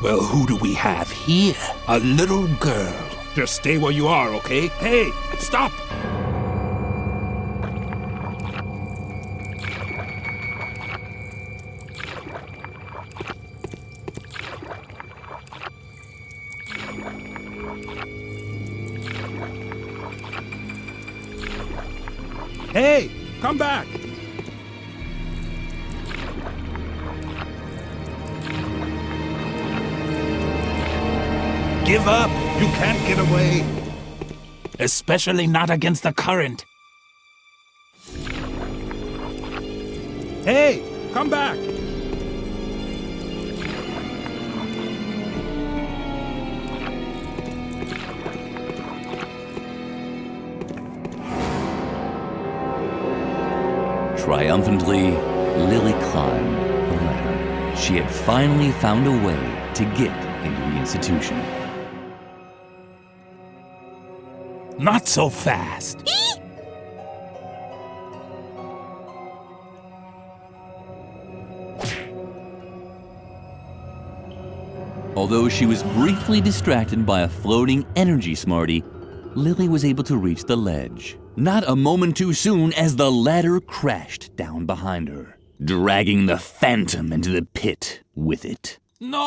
Well, who do we have here? A little girl. Just stay where you are, okay? Hey, stop! Hey, come back! Give up! You can't get away! Especially not against the current. Hey! Come back! Triumphantly, Lily climbed the ladder. She had finally found a way to get into the institution. Not so fast. Although she was briefly distracted by a floating energy smartie, Lily was able to reach the ledge. Not a moment too soon as the ladder crashed down behind her, dragging the Phantom into the pit with it. No!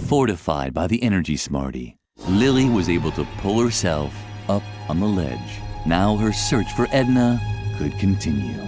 Fortified by the energy smartie, Lily was able to pull herself up on the ledge. Now her search for Edna could continue.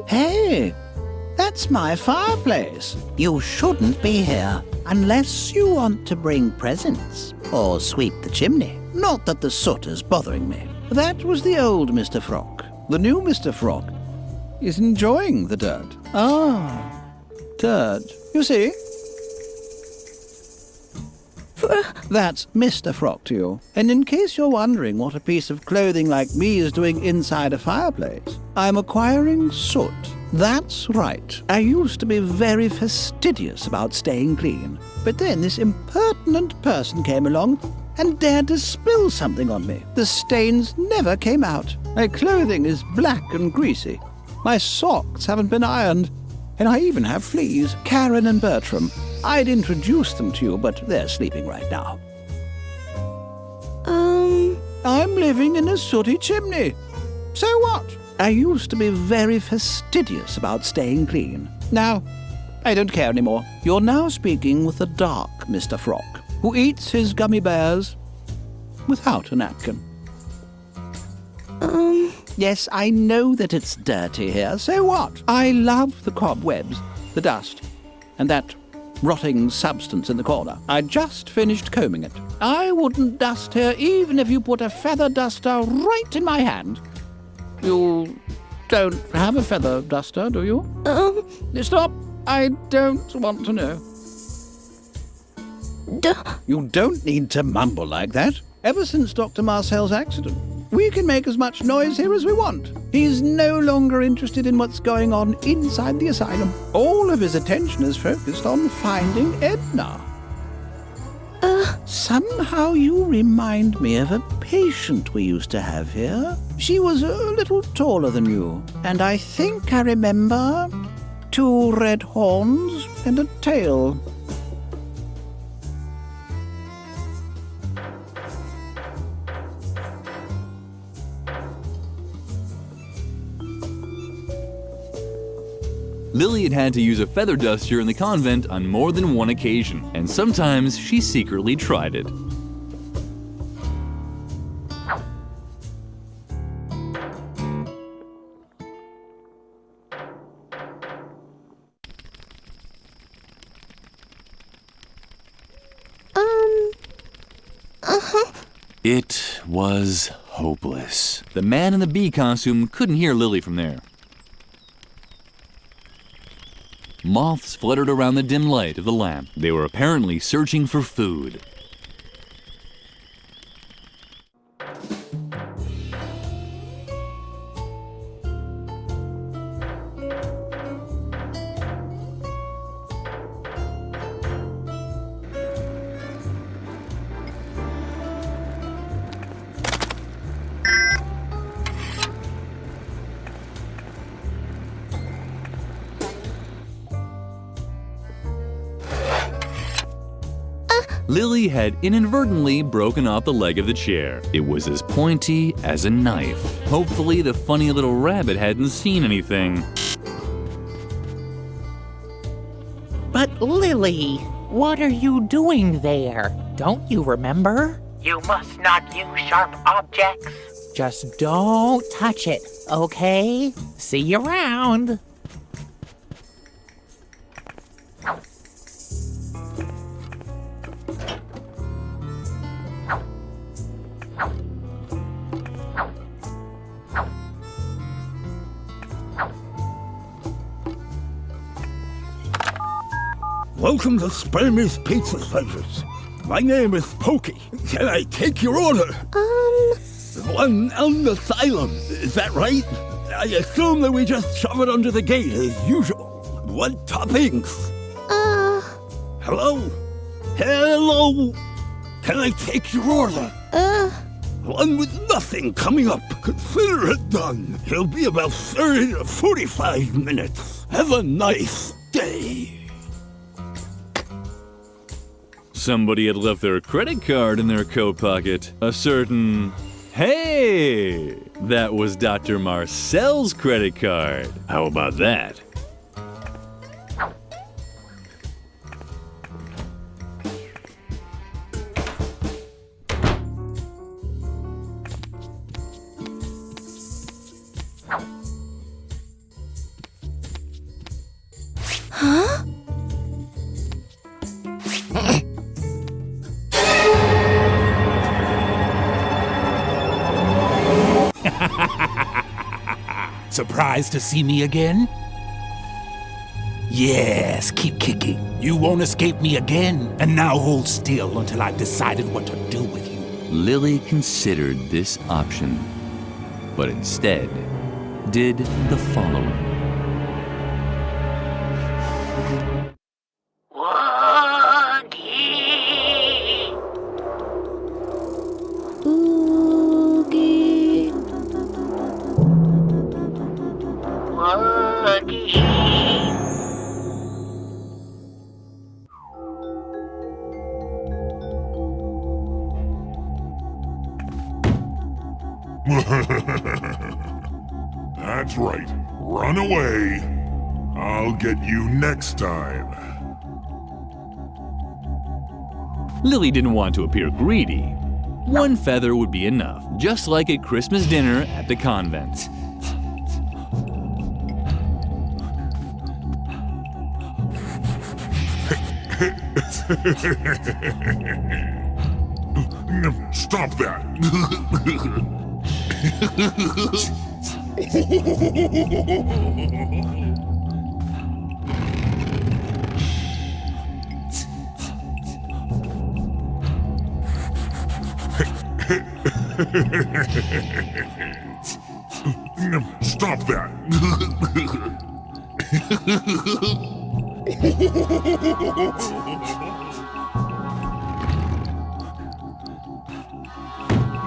Hey, that's my fireplace. You shouldn't be here unless you want to bring presents or sweep the chimney. Not that the soot is bothering me. That was the old Mr. Frog. The new Mr. Frog is enjoying the dirt. Ah, dirt. You see? That's Mr. Frog to you. And in case you're wondering what a piece of clothing like me is doing inside a fireplace, I'm acquiring soot. That's right. I used to be very fastidious about staying clean. But then this impertinent person came along and dared to spill something on me. The stains never came out. My clothing is black and greasy. My socks haven't been ironed. And I even have fleas. Karen and Bertram. I'd introduce them to you, but they're sleeping right now. I'm living in a sooty chimney. So what? I used to be very fastidious about staying clean. Now, I don't care anymore. You're now speaking with the dark Mr. Frog, who eats his gummy bears without a napkin. Yes, I know that it's dirty here. So what? I love the cobwebs, the dust, and that rotting substance in the corner. I just finished combing it. I wouldn't dust here even if you put a feather duster right in my hand. You don't have a feather duster, do you? Stop. I don't want to know. You don't need to mumble like that. Ever since Dr. Marcel's accident, we can make as much noise here as we want. He's no longer interested in what's going on inside the asylum. All of his attention is focused on finding Edna. Somehow you remind me of a patient we used to have here. She was a little taller than you, and I think I remember 2 red horns and a tail. Lily had had to use a feather duster in the convent on more than one occasion, and sometimes she secretly tried it. It was hopeless. The man in the bee costume couldn't hear Lily from there. Moths fluttered around the dim light of the lamp. They were apparently searching for food. Lily had inadvertently broken off the leg of the chair. It was as pointy as a knife. Hopefully the funny little rabbit hadn't seen anything. But Lily, what are you doing there? Don't you remember? You must not use sharp objects. Just don't touch it, okay? See you around. Welcome to Spermie's Pizza Slices. My name is Pokey. Can I take your order? One on the asylum, is that right? I assume that we just shove it under the gate as usual. What toppings? Hello? Hello? Can I take your order? One with nothing coming up. Consider it done. It'll be about 30 to 45 minutes. Have a nice day. Somebody had left their credit card in their coat pocket. A certain... Hey! That was Dr. Marcel's credit card. How about that? Surprised to see me again? Yes, keep kicking. You won't escape me again. And now hold still until I've decided what to do with you. Lily considered this option, but instead did the following. That's right. Run away. I'll get you next time. Lily didn't want to appear greedy. One feather would be enough, just like at Christmas dinner at the convent. Stop that. Stop that.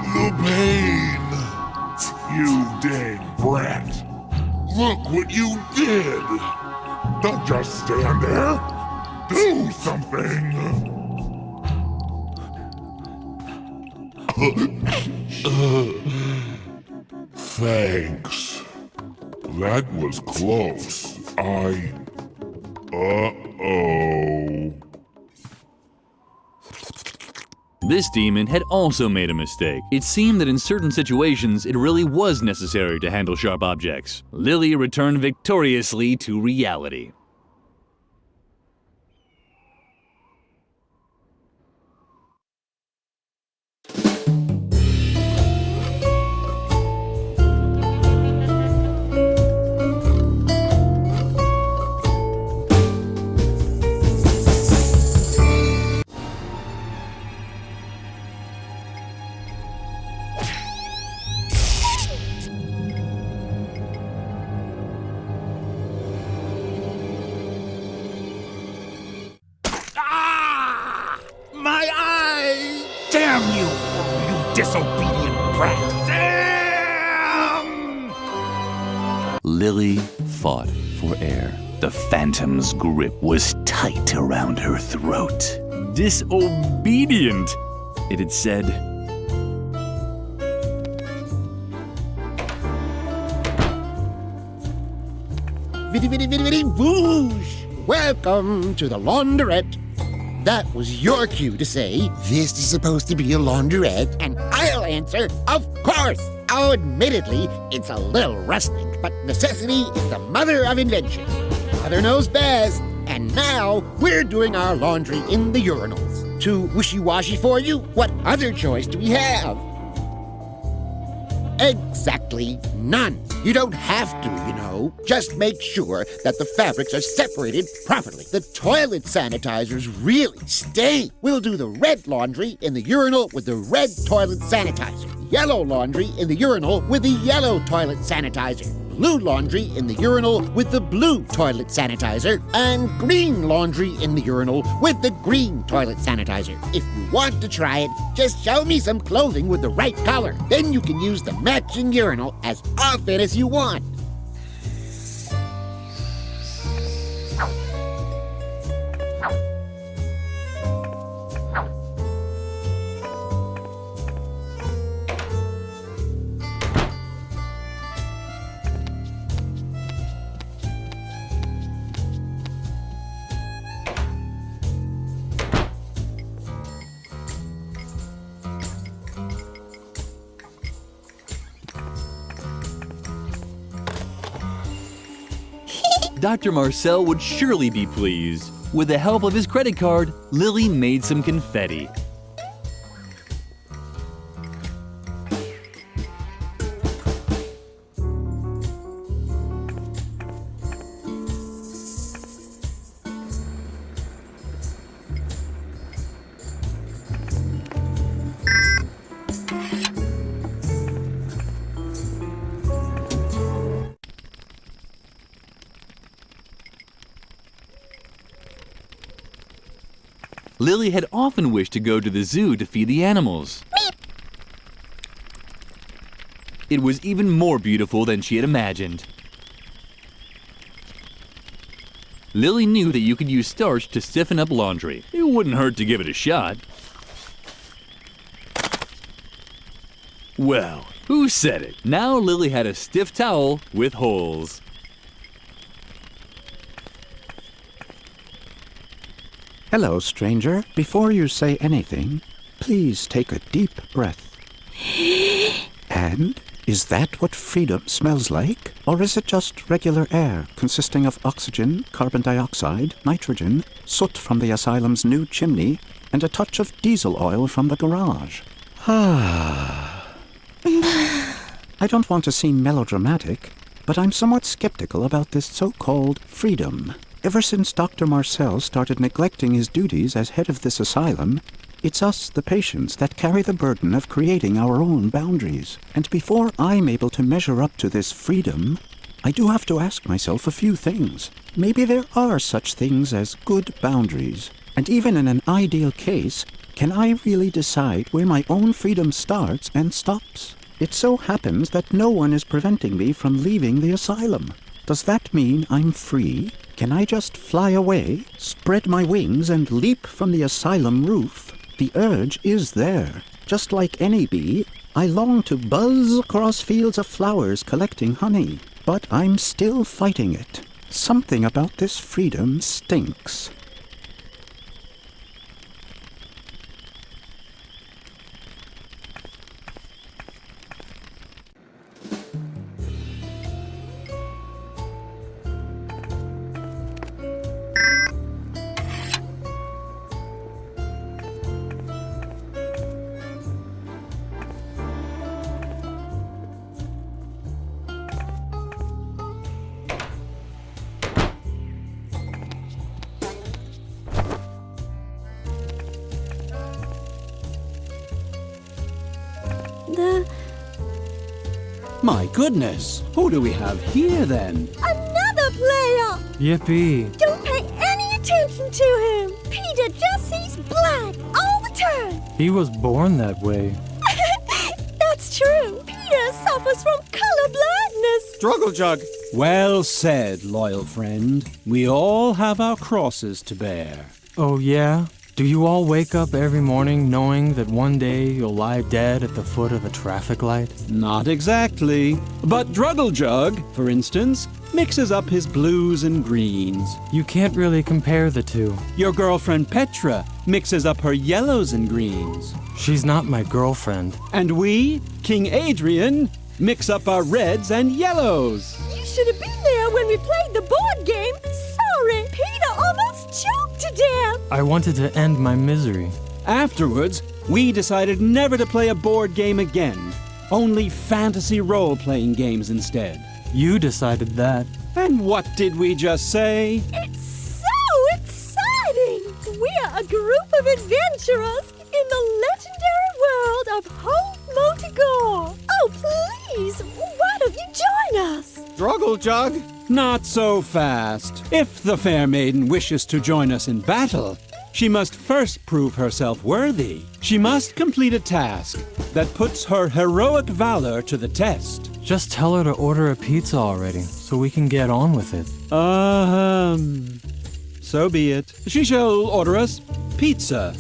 The pain. You dang brat. Look what you did. Don't just stand there. Do something. Thanks. That was close. Uh-oh. This demon had also made a mistake. It seemed that in certain situations, it really was necessary to handle sharp objects. Lily returned victoriously to reality. My eye! Damn you, you disobedient brat! Damn! Lily fought for air. The Phantom's grip was tight around her throat. Disobedient, it had said. Viddy, viddy, viddy, viddy, whoosh! Welcome to the laundrette. That was your cue to say, this is supposed to be a laundrette, and I'll answer, of course! Oh, admittedly, it's a little rustic, but necessity is the mother of invention. Mother knows best, and now we're doing our laundry in the urinals. Too wishy-washy for you? What other choice do we have? Exactly none. You don't have to, you know. Just make sure that the fabrics are separated properly. The toilet sanitizers really stink. We'll do the red laundry in the urinal with the red toilet sanitizer. Yellow laundry in the urinal with the yellow toilet sanitizer. Blue laundry in the urinal with the blue toilet sanitizer, and green laundry in the urinal with the green toilet sanitizer. If you want to try it, just show me some clothing with the right color. Then you can use the matching urinal as often as you want. Dr. Marcel would surely be pleased. With the help of his credit card, Lily made some confetti. Lily had often wished to go to the zoo to feed the animals. It was even more beautiful than she had imagined. Lily knew that you could use starch to stiffen up laundry. It wouldn't hurt to give it a shot. Well, who said it? Now Lily had a stiff towel with holes. Hello, stranger. Before you say anything, please take a deep breath. And is that what freedom smells like? Or is it just regular air consisting of oxygen, carbon dioxide, nitrogen, soot from the asylum's new chimney, and a touch of diesel oil from the garage? I don't want to seem melodramatic, but I'm somewhat skeptical about this so-called freedom. Ever since Dr. Marcel started neglecting his duties as head of this asylum, it's us, the patients, that carry the burden of creating our own boundaries. And before I'm able to measure up to this freedom, I do have to ask myself a few things. Maybe there are such things as good boundaries. And even in an ideal case, can I really decide where my own freedom starts and stops? It so happens that no one is preventing me from leaving the asylum. Does that mean I'm free? Can I just fly away, spread my wings, and leap from the asylum roof? The urge is there. Just like any bee, I long to buzz across fields of flowers collecting honey. But I'm still fighting it. Something about this freedom stinks. My goodness, who do we have here then? Another player! Yippee! Don't pay any attention to him! Peter just sees black all the time! He was born that way. That's true! Peter suffers from color blindness! Struggle Jug! Well said, loyal friend. We all have our crosses to bear. Oh yeah? Do you all wake up every morning knowing that one day you'll lie dead at the foot of a traffic light? Not exactly. But Druggle Jug, for instance, mixes up his blues and greens. You can't really compare the two. Your girlfriend Petra mixes up her yellows and greens. She's not my girlfriend. And we, King Adrian, mix up our reds and yellows. You should have been there when we played the board game. Sorry, Peter almost choked to death. I wanted to end my misery. Afterwards, we decided never to play a board game again. Only fantasy role-playing games instead. You decided that. And what did we just say? It's so exciting! We're a group of adventurers in the legendary world of Hope Motigore. Oh, please, why don't you join us? Druggle Jug, not so fast. If the fair maiden wishes to join us in battle, she must first prove herself worthy. She must complete a task that puts her heroic valor to the test. Just tell her to order a pizza already, so we can get on with it. So be it. She shall order us pizza.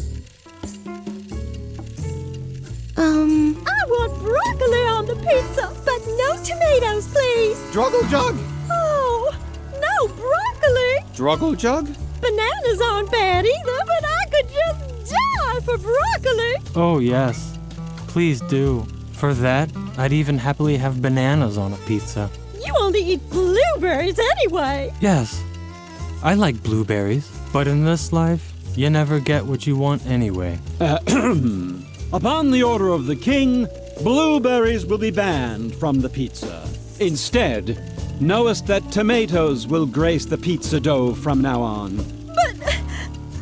I want broccoli on the pizza, but no tomatoes, please. Druggle Jug! Oh, no broccoli. Druggle Jug? Bananas aren't bad either, but I could just die for broccoli. Oh, yes. Please do. For that, I'd even happily have bananas on a pizza. You only eat blueberries anyway. Yes, I like blueberries, but in this life, you never get what you want anyway. Upon the order of the king, blueberries will be banned from the pizza. Instead, knowest that tomatoes will grace the pizza dough from now on. But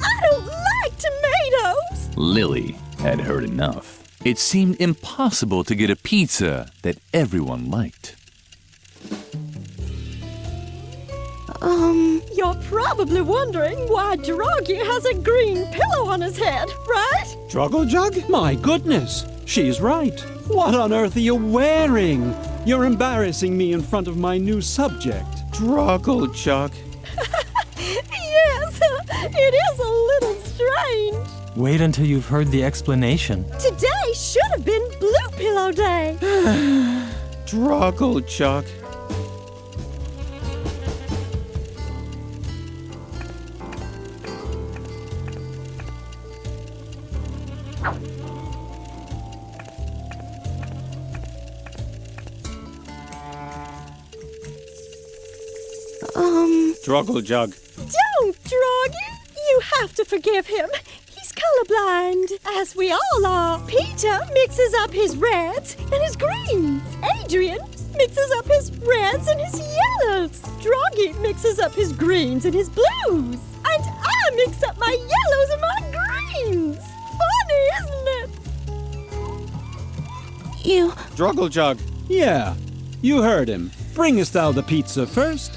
I don't like tomatoes. Lily had heard enough. It seemed impossible to get a pizza that everyone liked. You're probably wondering why Droggy has a green pillow on his head, right? Druggle Jug? My goodness, she's right. What on earth are you wearing? You're embarrassing me in front of my new subject. Druggle Jug. Yes, it is a little strange. Wait until you've heard the explanation. Today should have been Blue Pillow Day. Druggle Jug. Druggle Jug. Don't, Droggy. You have to forgive him. He's colorblind, as we all are. Peter mixes up his reds and his greens. Adrian mixes up his reds and his yellows. Droggy mixes up his greens and his blues. And I mix up my yellows and my greens. Funny, isn't it? You... Druggle Jug. Yeah, you heard him. Bringest thou the pizza first?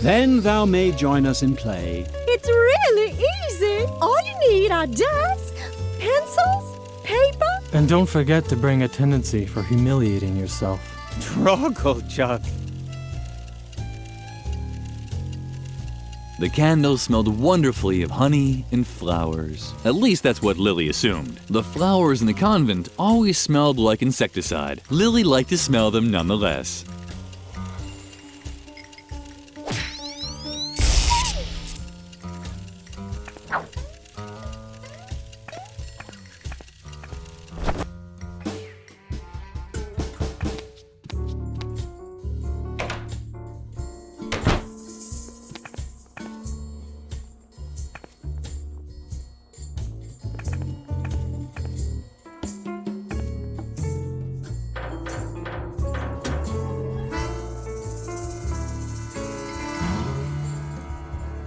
Then thou may join us in play. It's really easy. All you need are dice, pencils, paper. And don't forget to bring a tendency for humiliating yourself. Druggle Jug. The candles smelled wonderfully of honey and flowers. At least that's what Lily assumed. The flowers in the convent always smelled like insecticide. Lily liked to smell them nonetheless.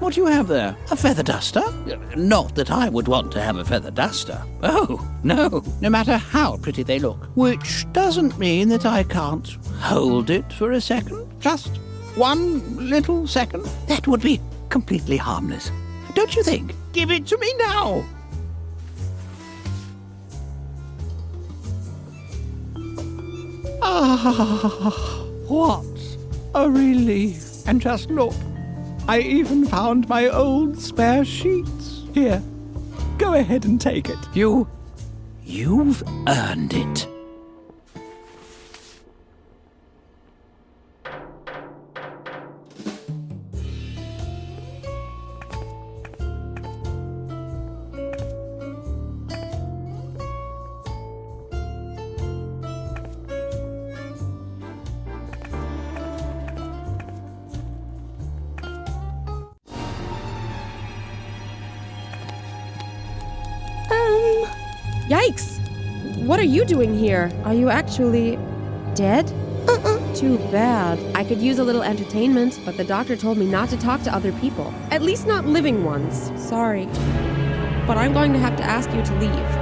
What do you have there? A feather duster? Not that I would want to have a feather duster. Oh, no. No matter how pretty they look. Which doesn't mean that I can't hold it for a second. Just one little second. That would be completely harmless. Don't you think? Give it to me now. Ah, what a relief. And just look, I even found my old spare sheets. Here, go ahead and take it. You've earned it. Yikes! What are you doing here? Are you actually dead? Too bad. I could use a little entertainment, but the doctor told me not to talk to other people. At least not living ones. Sorry. But I'm going to have to ask you to leave.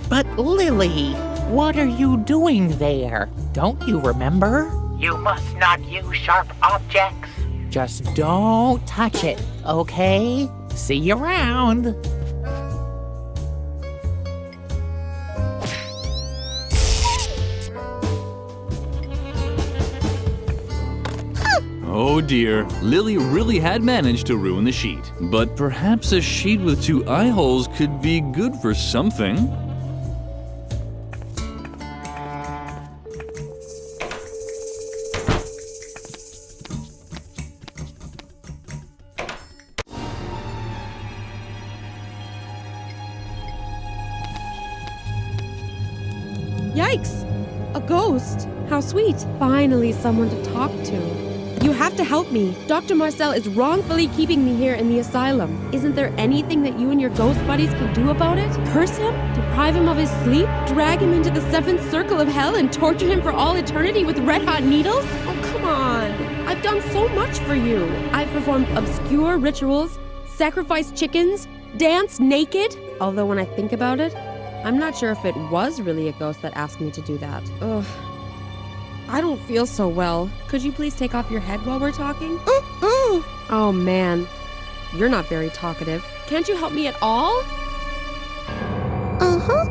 But Lily, what are you doing there? Don't you remember? You must not use sharp objects. Just don't touch it, okay? See you around. Oh dear, Lily really had managed to ruin the sheet. But perhaps a sheet with 2 eye holes could be good for something. Yikes! A ghost! How sweet! Finally someone to talk to. You have to help me. Dr. Marcel is wrongfully keeping me here in the asylum. Isn't there anything that you and your ghost buddies can do about it? Curse him? Deprive him of his sleep? Drag him into the 7th circle of hell and torture him for all eternity with red-hot needles? Oh, come on. I've done so much for you. I've performed obscure rituals, sacrificed chickens, danced naked. Although when I think about it, I'm not sure if it was really a ghost that asked me to do that. Ugh. I don't feel so well. Could you please take off your head while we're talking? Oh man, you're not very talkative. Can't you help me at all?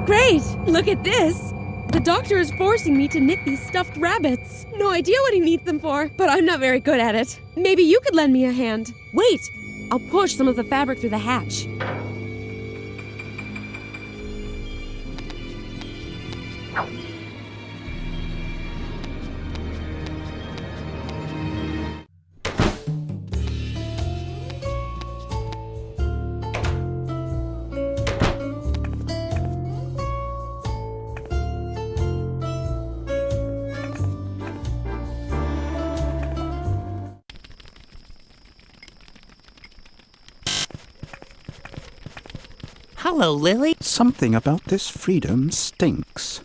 Great! Look at this! The doctor is forcing me to knit these stuffed rabbits. No idea what he needs them for, but I'm not very good at it. Maybe you could lend me a hand. Wait! I'll push some of the fabric through the hatch. Hello, Lily. Something about this freedom stinks.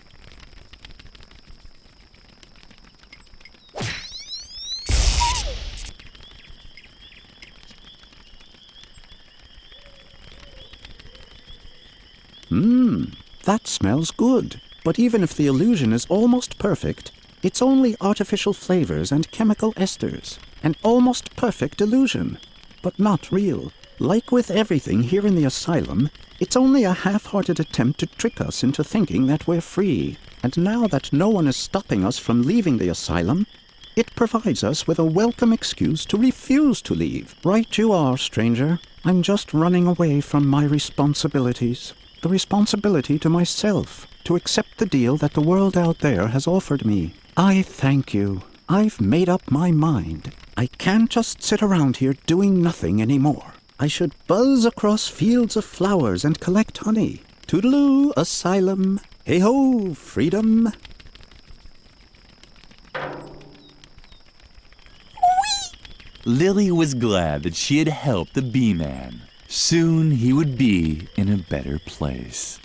That smells good. But even if the illusion is almost perfect, it's only artificial flavors and chemical esters. An almost perfect illusion, but not real. Like with everything here in the asylum, it's only a half-hearted attempt to trick us into thinking that we're free. And now that no one is stopping us from leaving the asylum, it provides us with a welcome excuse to refuse to leave. Right you are, stranger. I'm just running away from my responsibilities. The responsibility to myself, to accept the deal that the world out there has offered me. I thank you. I've made up my mind. I can't just sit around here doing nothing anymore. I should buzz across fields of flowers and collect honey. Toodaloo, asylum. Hey-ho, freedom. Lily was glad that she had helped the bee man. Soon he would be in a better place.